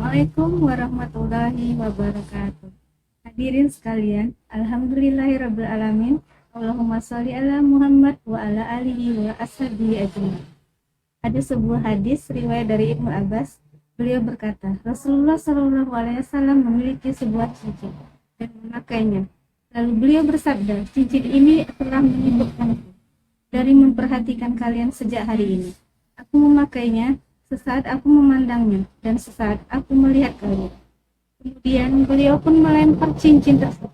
Assalamualaikum warahmatullahi wabarakatuh. Hadirin sekalian, alhamdulillahirabbil alamin. Allahumma sholli ala Muhammad wa ala alihi wa ashabihi ajmain. Ada sebuah hadis riwayat dari Ibnu Abbas. Beliau berkata, Rasulullah Shallallahu alaihi wasallam memiliki sebuah cincin dan memakainya. Lalu beliau bersabda, cincin ini telah menyibukkanku dari memperhatikan kalian sejak hari ini. Aku memakainya sesaat aku memandangnya dan sesaat aku melihat kalian. Kemudian beliau pun melempar cincin tersebut.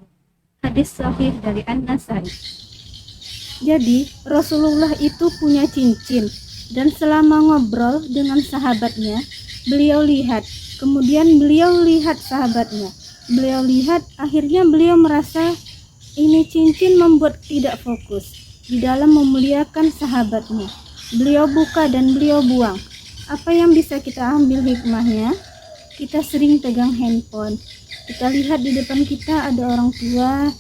Hadis sahih dari An-Nasai. Jadi Rasulullah itu punya cincin, dan selama ngobrol dengan sahabatnya, beliau lihat, kemudian beliau lihat sahabatnya. Beliau lihat, akhirnya beliau merasa ini cincin membuat tidak fokus di dalam memuliakan sahabatnya. Beliau buka dan beliau buang. Apa yang bisa kita ambil hikmahnya? Kita sering pegang handphone. Kita lihat di depan kita ada orang tua,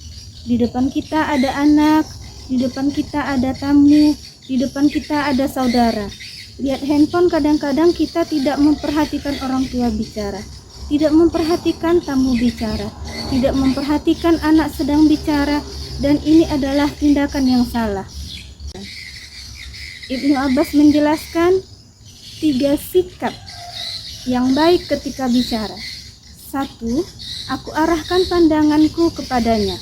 di depan kita ada anak, di depan kita ada tamu, di depan kita ada saudara. Lihat handphone, kadang-kadang kita tidak memperhatikan orang tua bicara, tidak memperhatikan tamu bicara, tidak memperhatikan anak sedang bicara, dan ini adalah tindakan yang salah. Ibnu Abbas menjelaskan 3 sikap yang baik ketika bicara. 1. Aku arahkan pandanganku kepadanya.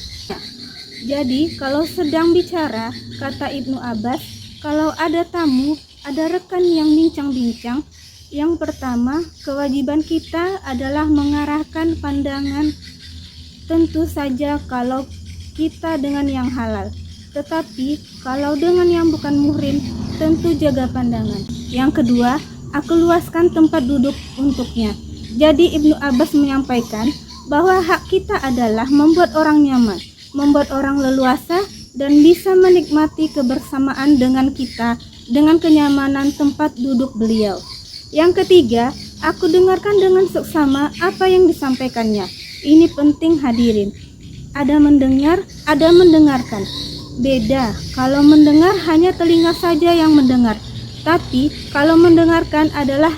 Jadi kalau sedang bicara, kata Ibnu Abbas, kalau ada tamu, ada rekan yang bincang-bincang, yang pertama, kewajiban kita adalah mengarahkan pandangan, tentu saja kalau kita dengan yang halal. Tetapi kalau dengan yang bukan muhrim, tentu jaga pandangan. Yang kedua, aku luaskan tempat duduk untuknya. Jadi Ibnu Abbas menyampaikan bahwa hak kita adalah membuat orang nyaman, membuat orang leluasa, dan bisa menikmati kebersamaan dengan kita dengan kenyamanan tempat duduk beliau. Yang ketiga, aku dengarkan dengan seksama apa yang disampaikannya. Ini penting hadirin. Ada mendengar, ada mendengarkan. Beda, kalau mendengar hanya telinga saja yang mendengar. Tapi kalau mendengarkan adalah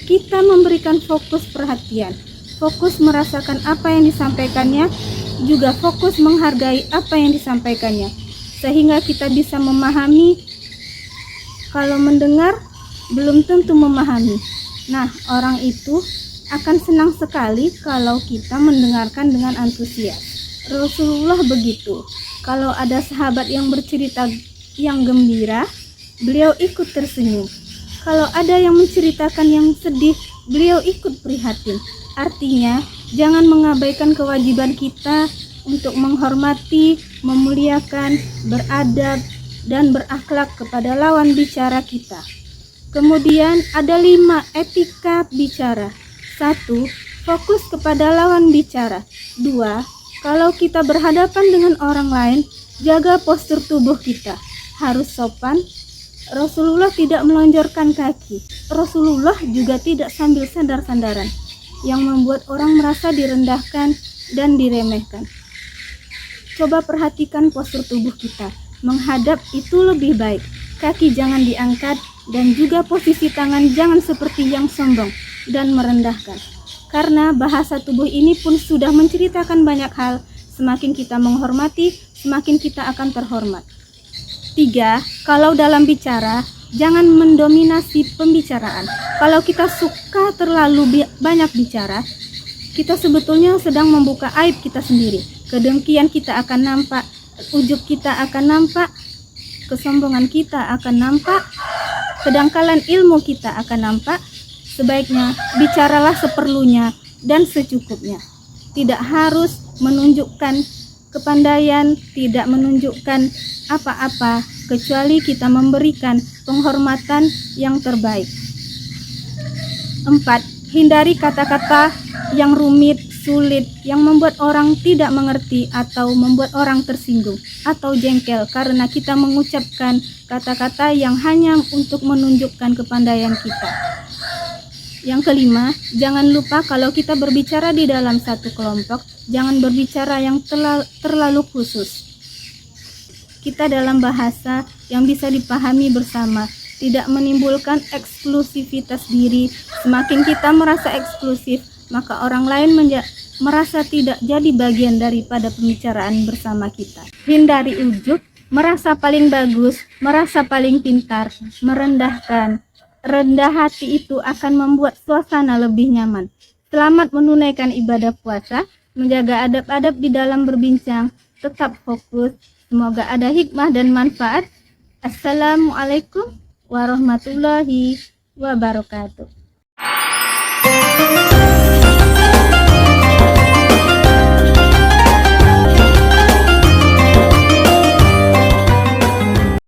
kita memberikan fokus perhatian, fokus merasakan apa yang disampaikannya, juga fokus menghargai apa yang disampaikannya, sehingga kita bisa memahami. Kalau mendengar belum tentu memahami. Nah, orang itu akan senang sekali kalau kita mendengarkan dengan antusias. Rasulullah begitu. Kalau ada sahabat yang bercerita yang gembira, beliau ikut tersenyum. Kalau ada yang menceritakan yang sedih, beliau ikut prihatin. Artinya, jangan mengabaikan kewajiban kita untuk menghormati, memuliakan, beradab, dan berakhlak kepada lawan bicara kita. Kemudian ada 5 etika bicara. 1. Fokus kepada lawan bicara. 2. Kalau kita berhadapan dengan orang lain, jaga postur tubuh kita. Harus sopan. Rasulullah tidak melonjorkan kaki. Rasulullah juga tidak sambil sandar-sandaran, yang membuat orang merasa direndahkan dan diremehkan. Coba perhatikan postur tubuh kita. Menghadap itu lebih baik. Kaki jangan diangkat, dan juga posisi tangan jangan seperti yang sombong dan merendahkan. Karena bahasa tubuh ini pun sudah menceritakan banyak hal. Semakin kita menghormati, semakin kita akan terhormat. 3. Kalau dalam bicara, jangan mendominasi pembicaraan. Kalau kita suka terlalu banyak bicara, kita sebetulnya sedang membuka aib kita sendiri. Kedengkian kita akan nampak, ujub kita akan nampak, kesombongan kita akan nampak, kedangkalan ilmu kita akan nampak. Sebaiknya bicaralah seperlunya dan secukupnya. Tidak harus menunjukkan kepandaian, tidak menunjukkan apa-apa, kecuali kita memberikan penghormatan yang terbaik. 4. Hindari kata-kata yang rumit, sulit, yang membuat orang tidak mengerti atau membuat orang tersinggung atau jengkel karena kita mengucapkan kata-kata yang hanya untuk menunjukkan kepandaian kita. Yang kelima, jangan lupa kalau kita berbicara di dalam satu kelompok, jangan berbicara yang terlalu khusus. Kita dalam bahasa yang bisa dipahami bersama, tidak menimbulkan eksklusivitas diri. Semakin kita merasa eksklusif, maka orang lain merasa tidak jadi bagian daripada pembicaraan bersama kita. Hindari ujub, merasa paling bagus, merasa paling pintar, merendahkan. Rendah hati itu akan membuat suasana lebih nyaman. Selamat menunaikan ibadah puasa, menjaga adab-adab di dalam berbincang, tetap fokus. Semoga ada hikmah dan manfaat. Assalamualaikum warahmatullahi wabarakatuh.